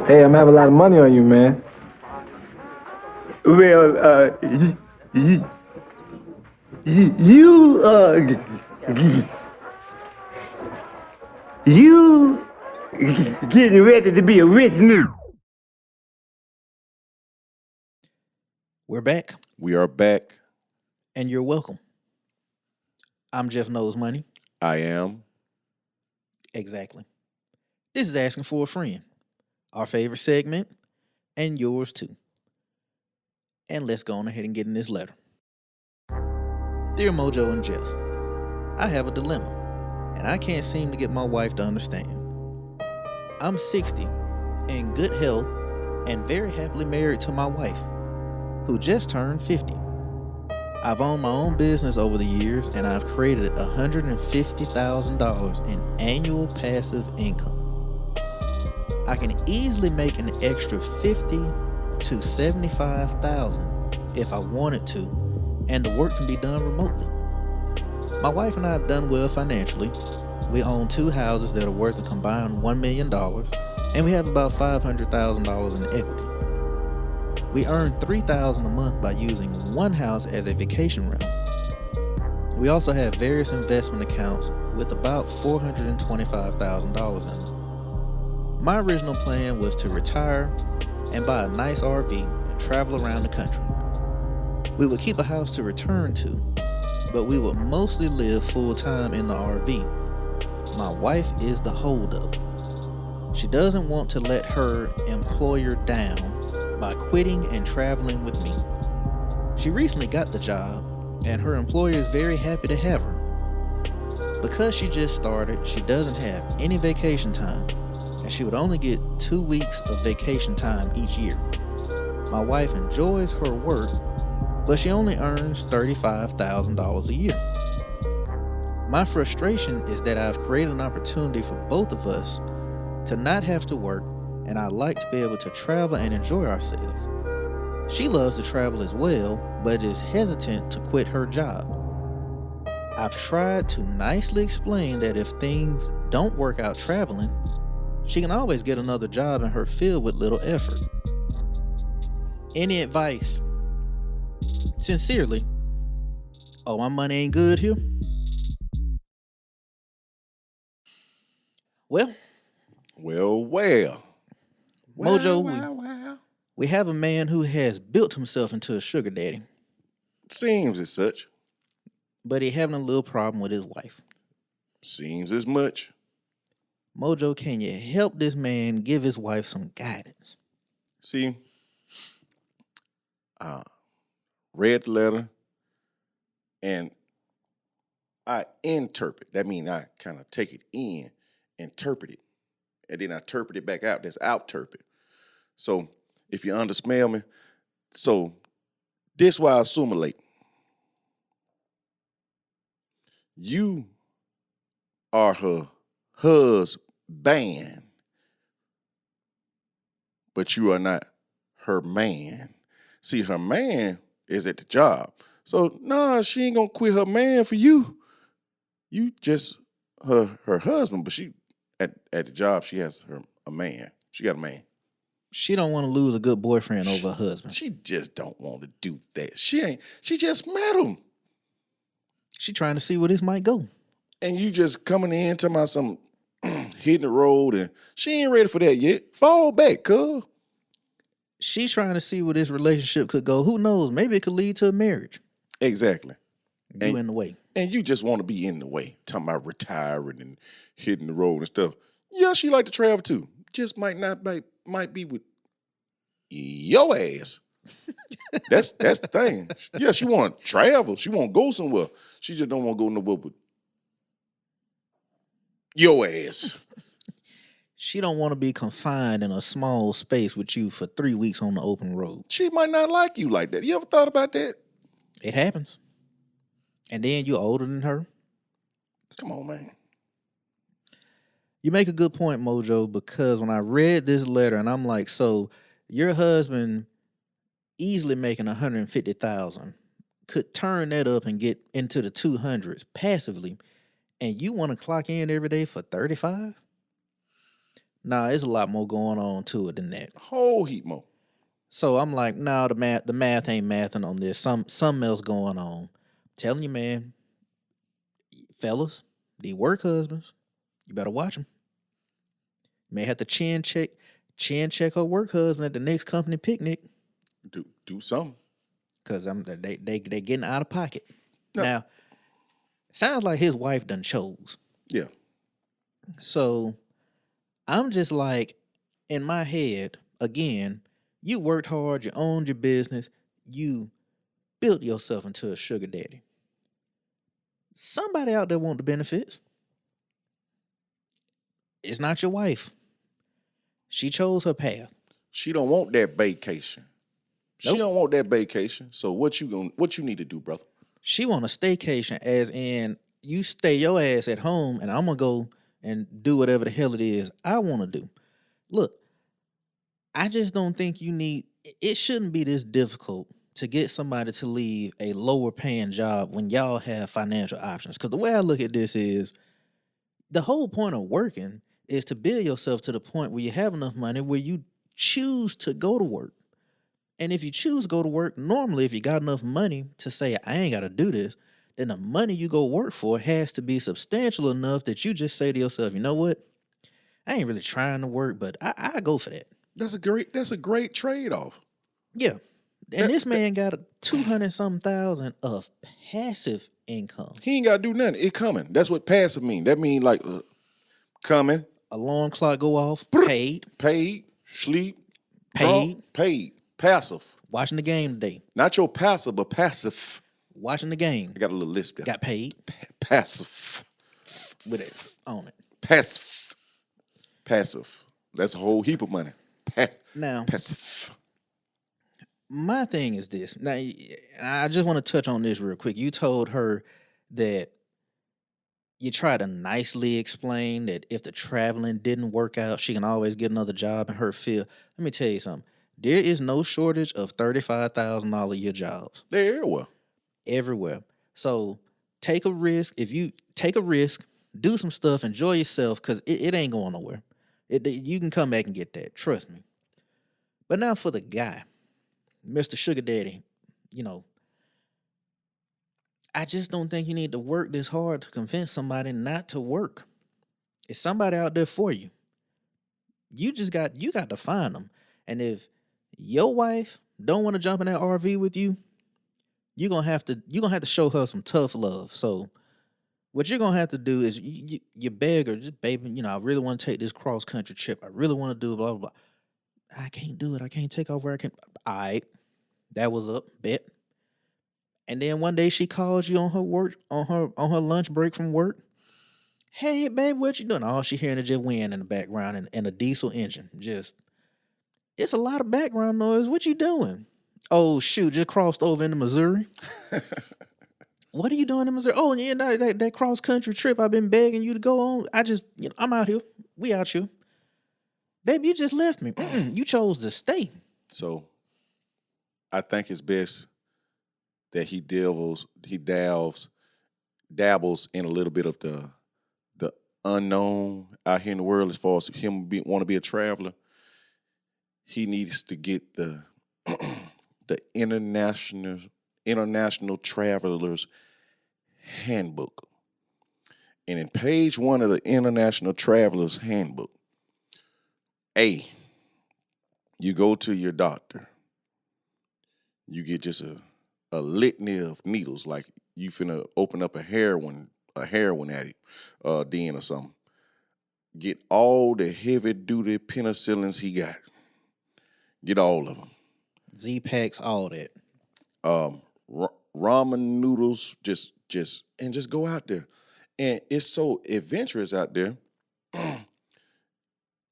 Hey, I'm having a lot of money on you, man. Well, you, you getting ready to be a rich nigga. We're back, We are back. and you're welcome. I'm Jeff Knows Money. I am. Exactly. This is Asking for a Friend, our favorite segment, and yours too. And let's go on ahead and get in this letter. Dear Mojo and Jeff, I have a dilemma, and I can't seem to get my wife to understand. I'm 60, in good health, and very happily married to my wife, who just turned 50. I've owned my own business over the years, and I've created $150,000 in annual passive income. I can easily make an extra $50,000 to $75,000 if I wanted to, and the work can be done remotely. My wife and I have done well financially. We own 2 houses that are worth a combined $1 million, and we have about $500,000 in equity. We earn $3,000 a month by using one house as a vacation rental. We also have various investment accounts with about $425,000 in them. My original plan was to retire and buy a nice RV and travel around the country. We would keep a house to return to, but we would mostly live full-time in the RV. My wife is the holdup. She doesn't want to let her employer down by quitting and traveling with me. She recently got the job, and her employer is very happy to have her. Because she just started, she doesn't have any vacation time, and she would only get 2 weeks of vacation time each year. My wife enjoys her work, but she only earns $35,000 a year. My frustration is that I've created an opportunity for both of us to not have to work, and I like to be able to travel and enjoy ourselves. She loves to travel as well, but is hesitant to quit her job. I've tried to nicely explain that if things don't work out traveling, she can always get another job in her field with little effort. Any advice? Sincerely. Oh, my money ain't good here? Well, Well. Mojo, Wow. we have a man who has built himself into a sugar daddy, Seems as such. but he having a little problem with his wife. Seems as much. Mojo, can you help this man give his wife some guidance? See, read the letter, and I interpret. That means I kind of take it in, interpret it, and then I interpret it back out. That's out-terpret. So if you undersmell me, so this why I assimilate. You are her husband, but you are not her man. See, her man is at the job. So, nah, she ain't gonna quit her man for you. You just her husband, but she at the job, she has a man. She got a man. She don't want to lose a good boyfriend over a husband. She just don't want to do that. She just met him. She trying to see where this might go. And you just coming in talking about some hitting the road, and she ain't ready for that yet. Fall back, cuz. She's trying to see where this relationship could go. Who knows? Maybe it could lead to a marriage. Exactly. You in the way. And you just want to be in the way, talking about retiring and hitting the road and stuff. Yeah, she like to travel too. Just might be with your ass. That's the thing. Yeah, she want to travel. She want to go somewhere. She just don't want to go nowhere with your ass. She don't want to be confined in a small space with you for 3 weeks on the open road. She might not like you like that. You ever thought about that? It happens. And then you're older than her. Come on, man. You make a good point, Mojo, because when I read this letter and I'm like, so your husband easily making $150,000 could turn that up and get into the 200s passively, and you want to clock in every day for 35? Nah, it's a lot more going on to it than that. Whole heap more. So I'm like, nah, the math ain't mathing on this. Something else going on. Telling you, man, fellas, the work husbands, you better watch them. May have to chin check her work husband at the next company picnic Do something. because they getting out of pocket. No. Now, sounds like his wife done chose. Yeah. So I'm just like, in my head, again, you worked hard, you owned your business, you built yourself into a sugar daddy. Somebody out there want the benefits. It's not your wife. She chose her path. She don't want that vacation. Nope. She don't want that vacation. So what you need to do, brother? She want a staycation, as in you stay your ass at home and I'm gonna go and do whatever the hell it is I want to do. Look, I just don't think it shouldn't be this difficult to get somebody to leave a lower paying job when y'all have financial options. Because the way I look at this is the whole point of working is to build yourself to the point where you have enough money where you choose to go to work. And if you choose to go to work, normally if you got enough money to say, I ain't got to do this, then the money you go work for has to be substantial enough that you just say to yourself, you know what? I ain't really trying to work, but I go for that. That's a great trade-off. Yeah. And this man got a 200-something thousand of passive income. He ain't gotta do nothing. It coming. That's what passive mean. That mean like coming. Alarm clock go off, paid, sleep, paid, drunk, paid, passive. watching the game today, Not your passive, but passive. watching the game, I got a little lisp there. got paid Passive. with it on it. Passive. That's a whole heap of money. Now, Passive. my thing is this. Now, I just want to touch on this real quick. You told her that you try to nicely explain that if the traveling didn't work out, she can always get another job in her field. Let me tell you something. There is no shortage of $35,000 a year jobs. They're everywhere. Everywhere. So take a risk. If you take a risk, do some stuff, enjoy yourself, because it ain't going nowhere. You can come back and get that. Trust me. But now for the guy, Mr. Sugar Daddy, I just don't think you need to work this hard to convince somebody not to work. It's somebody out there for you. You got to find them. And if your wife don't want to jump in that RV with you, you're gonna have to show her some tough love. So what you're gonna have to do is you beg her, just baby, I really want to take this cross country trip. I really want to do blah blah blah. I can't do it. I can't take off where I can. All right, that was up, bet. And then one day she calls you on her lunch break from work. Hey, babe, what you doing? All she hearing is just wind in the background and a diesel engine. It's a lot of background noise. What you doing? Oh, shoot, just crossed over into Missouri. What are you doing in Missouri? Oh, yeah, that cross-country trip I've been begging you to go on. I'm out here. We out here. Baby, you just left me. You chose to stay. So I think it's best that he dabbles in a little bit of the unknown out here in the world as far as him want to be a traveler. He needs to get the International Travelers Handbook. And in page 1 of the International Travelers Handbook, A, you go to your doctor. You get just a litany of needles, like you finna open up a heroin addict den or something. Get all the heavy-duty penicillins he got. Get all of them. Z-Packs, all that. Ramen noodles, just go out there. And it's so adventurous out there.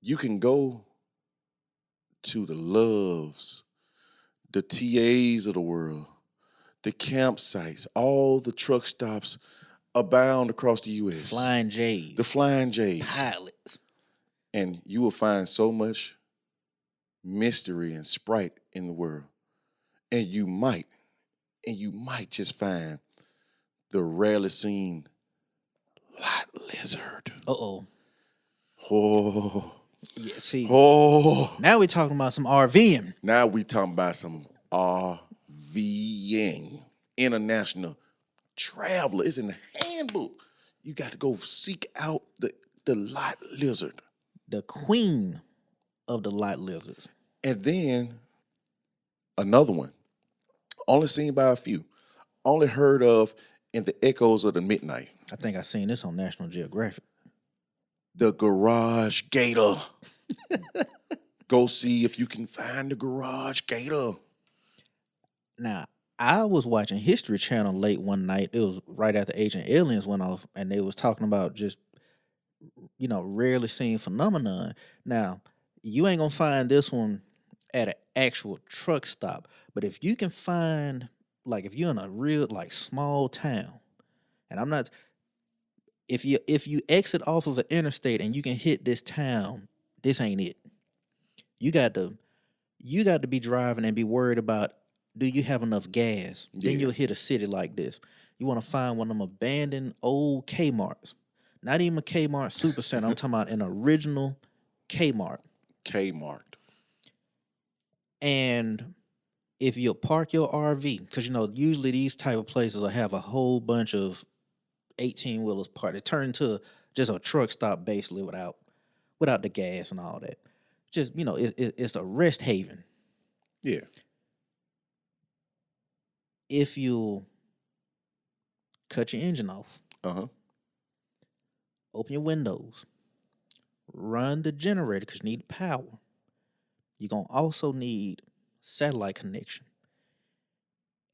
You can go to the Loves, the TAs of the world, the campsites, all the truck stops abound across the U.S. Flying J's. The Flying J's. Pilots. And you will find so much mystery and sprite in the world. And you might just find the rarely seen lot lizard. Uh-oh. Oh, Yeah, see, Oh, now we're talking about some RVing. now we talking about some RVing. International traveler. It's in the handbook. You got to go seek out the lot lizard. The queen of the lot lizards. And then another one, only seen by a few, only heard of in the echoes of the midnight. I think I seen this on National Geographic. The garage gator. Go see if you can find the garage gator. Now, I was watching History Channel late one night. It was right after Agent Aliens went off, and they was talking about just, rarely seen phenomenon. Now, you ain't gonna find this one at an actual truck stop, but if you can find, like, if you're in a real, like, small town, and I'm not, if you exit off of an interstate and you can hit this town, this ain't it. You got to be driving and be worried about, do you have enough gas? Then you'll hit a city like this. You want to find one of them abandoned old Kmarts. Not even a Kmart Supercenter. I'm talking about an original Kmart. Kmart. And if you park your RV, because usually these type of places will have a whole bunch of 18-wheelers parked. It turned into just a truck stop basically without the gas and all that. Just it's a rest haven. Yeah. If you cut your engine off, open your windows, run the generator because you need power. You're going to also need satellite connection.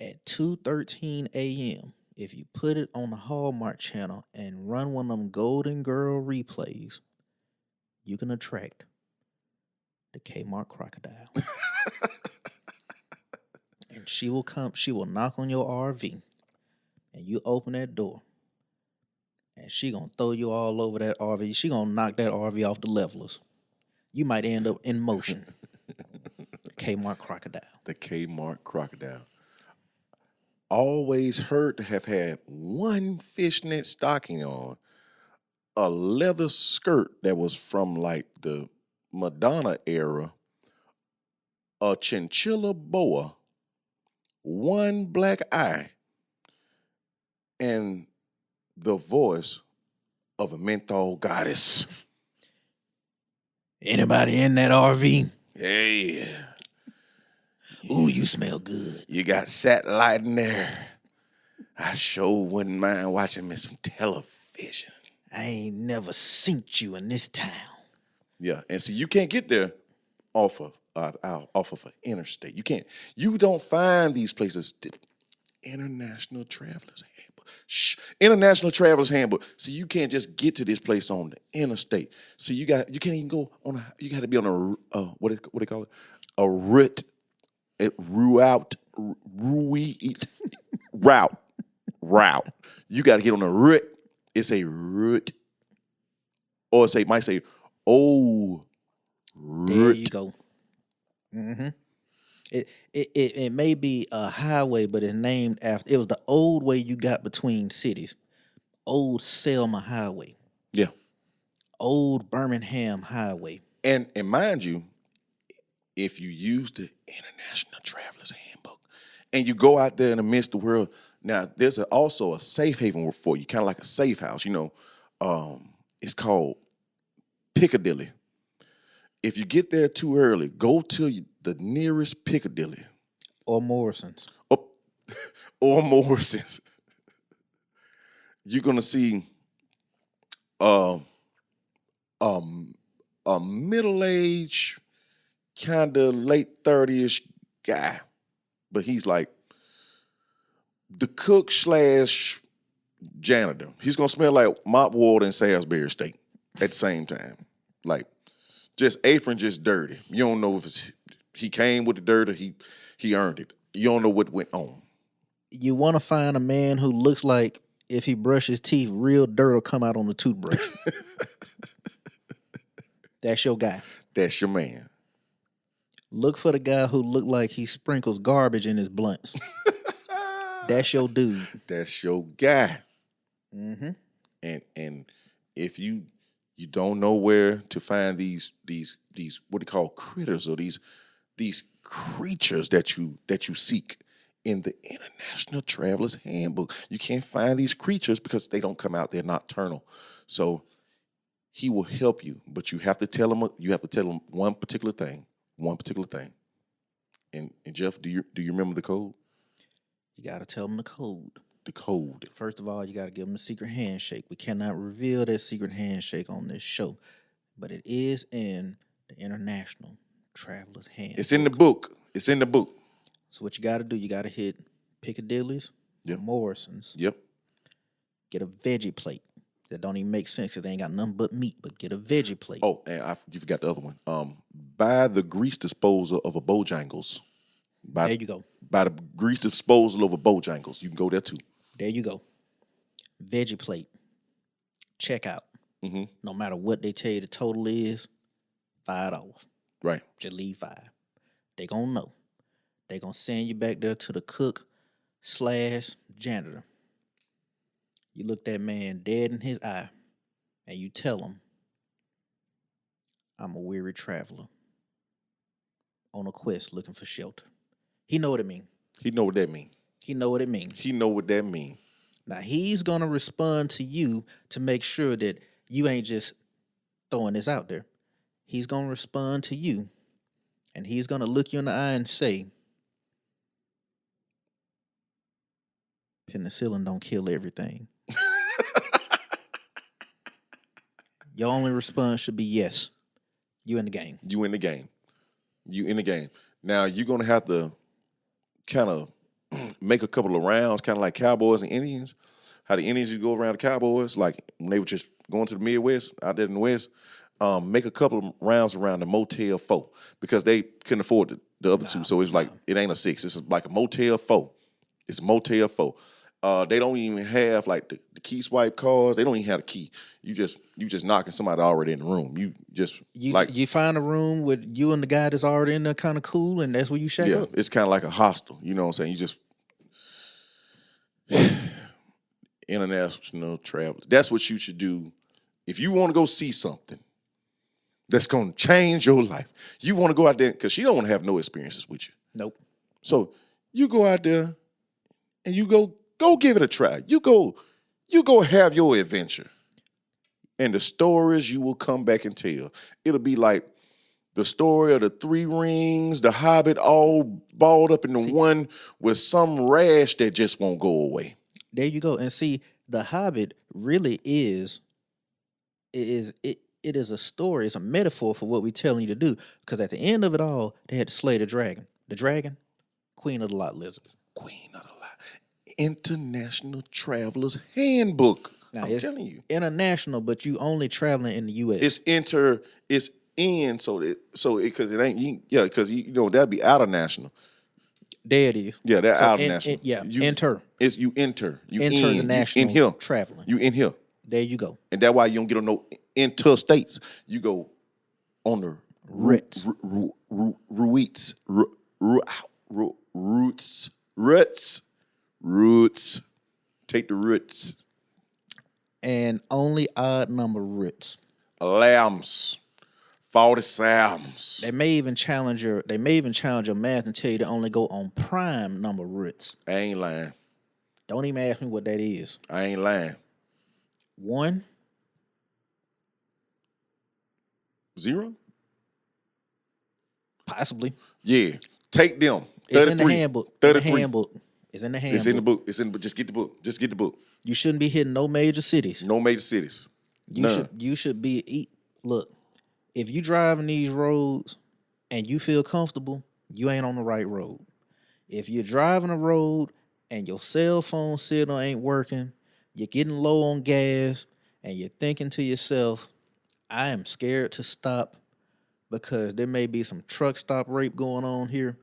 At 2:13 a.m., if you put it on the Hallmark channel and run one of them Golden Girl replays, you can attract the Kmart crocodile. And she will knock on your RV, and you open that door, and she gonna throw you all over that RV. She gonna knock that RV off the levelers. You might end up in motion. Kmart crocodile. The Kmart crocodile. Always heard to have had one fishnet stocking on, a leather skirt that was from like the Madonna era, a chinchilla boa, one black eye, and the voice of a menthol goddess. Anybody in that RV? Hey. Ooh, you smell good. You got satellite in there. I sure wouldn't mind watching me some television. I ain't never seen you in this town. Yeah, and so you can't get there off of an interstate. You can't. You don't find these places. International Travelers Handbook. International Travelers Handbook. So you can't just get to this place on the interstate. So you can't even go on you got to be on a what do they call it? A route. Route. You got to get on a route. It's a route, or might say, route. There you go. Mm-hmm. It may be a highway, but it's named after. It was the old way you got between cities. Old Selma Highway. Yeah. Old Birmingham Highway. And mind you, if you use the International Travelers Handbook and you go out there in the midst of the world, now there's also a safe haven for you, kind of like a safe house. It's called Piccadilly. If you get there too early, go to the nearest Piccadilly. Or Morrison's. Or Morrison's. You're going to see a middle-aged, kind of late 30-ish guy. But he's like the cook / janitor. He's going to smell like mop water and Salisbury steak at the same time. Like, just apron just dirty. You don't know if he came with the dirt or he earned it. You don't know what went on. You want to find a man who looks like if he brushes his teeth, real dirt will come out on the toothbrush. That's your guy. That's your man. Look for the guy who look like he sprinkles garbage in his blunts. That's your dude. That's your guy. Mm-hmm. And if you You don't know where to find these what they call critters, or these creatures that you seek in the International Traveler's Handbook. You can't find these creatures because they don't come out. They're nocturnal. So he will help you, but you have to tell him. You have to tell him one particular thing. And Jeff, do you remember the code? You got to tell them the code. The code. First of all, you got to give them the secret handshake. We cannot reveal that secret handshake on this show, but it is in the International Traveler's Handbook. It's in the book. It's in the book. So what you got to do, you got to hit Piccadilly's, Yep. Morrison's. Yep. Get a veggie plate. That don't even make sense because they ain't got nothing but meat, but get a veggie plate. Oh, and you forgot the other one. Buy the grease disposal of a Bojangles. There you go. Buy the grease disposal of a Bojangles. You can go there too. There you go. Veggie plate. Checkout. Mm-hmm. No matter what they tell you the total is, $5. Right. Just leave $5. They gonna know. They gonna send you back there to the cook/janitor. You look that man dead in his eye, and you tell him, I'm a weary traveler on a quest looking for shelter. He know what it mean. He know what that mean. He know what it mean. He know what that mean. Now, he's going to respond to you to make sure that you ain't just throwing this out there. He's going to respond to you, and he's going to look you in the eye and say, penicillin don't kill everything. Your only response should be yes. You in the game. You in the game. You in the game. Now, you're going to have to kind of make a couple of rounds, kind of like Cowboys and Indians. How the Indians used to go around the Cowboys, like when they were just going to the Midwest, out there in the West, make a couple of rounds around the Motel 4 because they couldn't afford the other two. So it's like, it ain't a 6. It's like a Motel 4. It's a Motel 4. They don't even have like the key swipe cards. They don't even have a key. You just knocking somebody already in the room. You find a room with you and the guy that's already in there kind of cool, and that's where you shack up. It's kind of like a hostel. You know what I'm saying? You just international travel. That's what you should do if you want to go see something that's going to change your life. You want to go out there because she don't want to have no experiences with you. Nope. So you go out there and you go give it a try. You go have your adventure. And the stories you will come back and tell. It'll be like the story of the 3 rings, the Hobbit all balled up into one with some rash that just won't go away. There you go. And see, the Hobbit really is a story. It's a metaphor for what we're telling you to do. Because at the end of it all, they had to slay the dragon. The dragon, Queen of the Lot Lizards. Queen of the Lot. International Traveler's Handbook. Now, I'm telling you. International, but you only traveling in the U.S. It's because it ain't, because you know, that'd be out of national. There it is. Yeah, they're out of national. Enter. You enter The national in here. traveling. You in here. There you go. And that's why you don't get on no interstates. You go on the Roots. Roots. Take the roots. And only odd number roots. Lambs. 40 Sams. They may even challenge your math and tell you to only go on prime number roots. I ain't lying. Don't even ask me what that is. I ain't lying. 1. 0? Possibly. Yeah. Take them. 33. It's in the handbook. 33. It's in the handbook. It's in the book. Just get the book. Just get the book. You shouldn't be hitting no major cities. No major cities. You should be look, if you driving these roads and you feel comfortable, you ain't on the right road. If you're driving a road and your cell phone signal ain't working, you're getting low on gas, and you're thinking to yourself, I am scared to stop because there may be some truck stop rape going on here,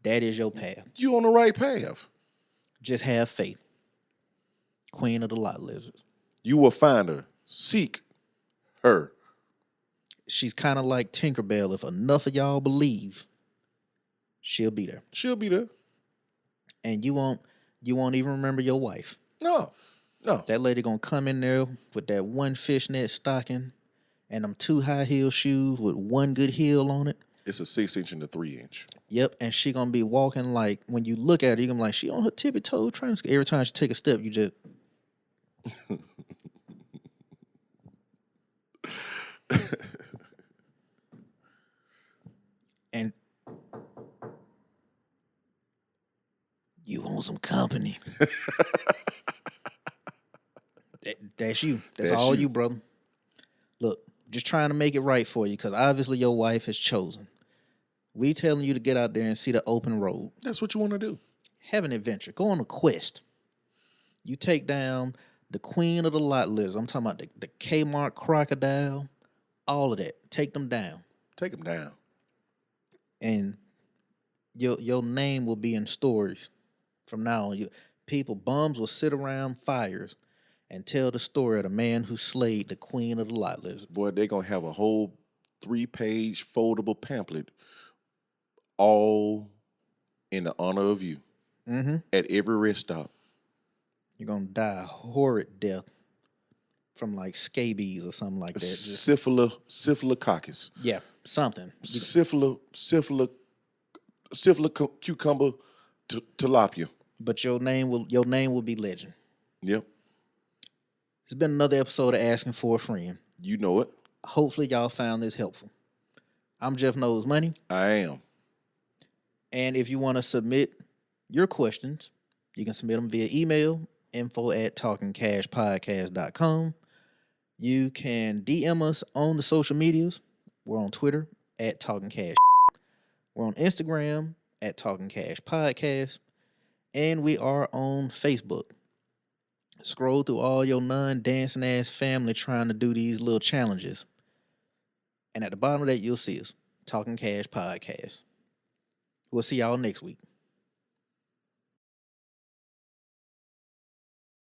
that is your path. You on the right path. Just have faith. Queen of the Lot Lizards. You will find her. Seek her. She's kind of like Tinkerbell. If enough of y'all believe, she'll be there. She'll be there. And you won't even remember your wife. No. That lady gonna come in there with that one fishnet stocking and them 2 high heel shoes with 1 good heel on it. It's a 6-inch and a 3-inch. Yep, and she gonna be walking like, when you look at her, you're gonna be like, she on her tippy toe trying to. Every time she take a step, you just. And you want some company. That's you. That's all you, brother. Look, just trying to make it right for you, because obviously your wife has chosen. We telling you to get out there and see the open road. That's what you want to do. Have an adventure. Go on a quest. You take down the queen of the lot lizard. I'm talking about the Kmart crocodile. All of that. Take them down. Take them down. And your name will be in stories from now on. Bums will sit around fires and tell the story of the man who slayed the queen of the lot lizard. Boy, they're going to have a whole 3-page foldable pamphlet all in the honor of you at every rest stop. You're going to die a horrid death from like scabies or something like that. Syphilococcus. Yeah, something. Cucumber tilapia. But your name will be legend. Yep. It's been another episode of Asking for a Friend. You know it. Hopefully y'all found this helpful. I'm Jeff Knows Money. I am. And if you want to submit your questions, you can submit them via email, info@talkingcashpodcast.com. You can DM us on the social medias. We're on Twitter @TalkingCash. We're on Instagram @TalkingCashPodcast. And we are on Facebook. Scroll through all your non-dancing ass family trying to do these little challenges. And at the bottom of that, you'll see us, Talking Cash Podcast. We'll see y'all next week.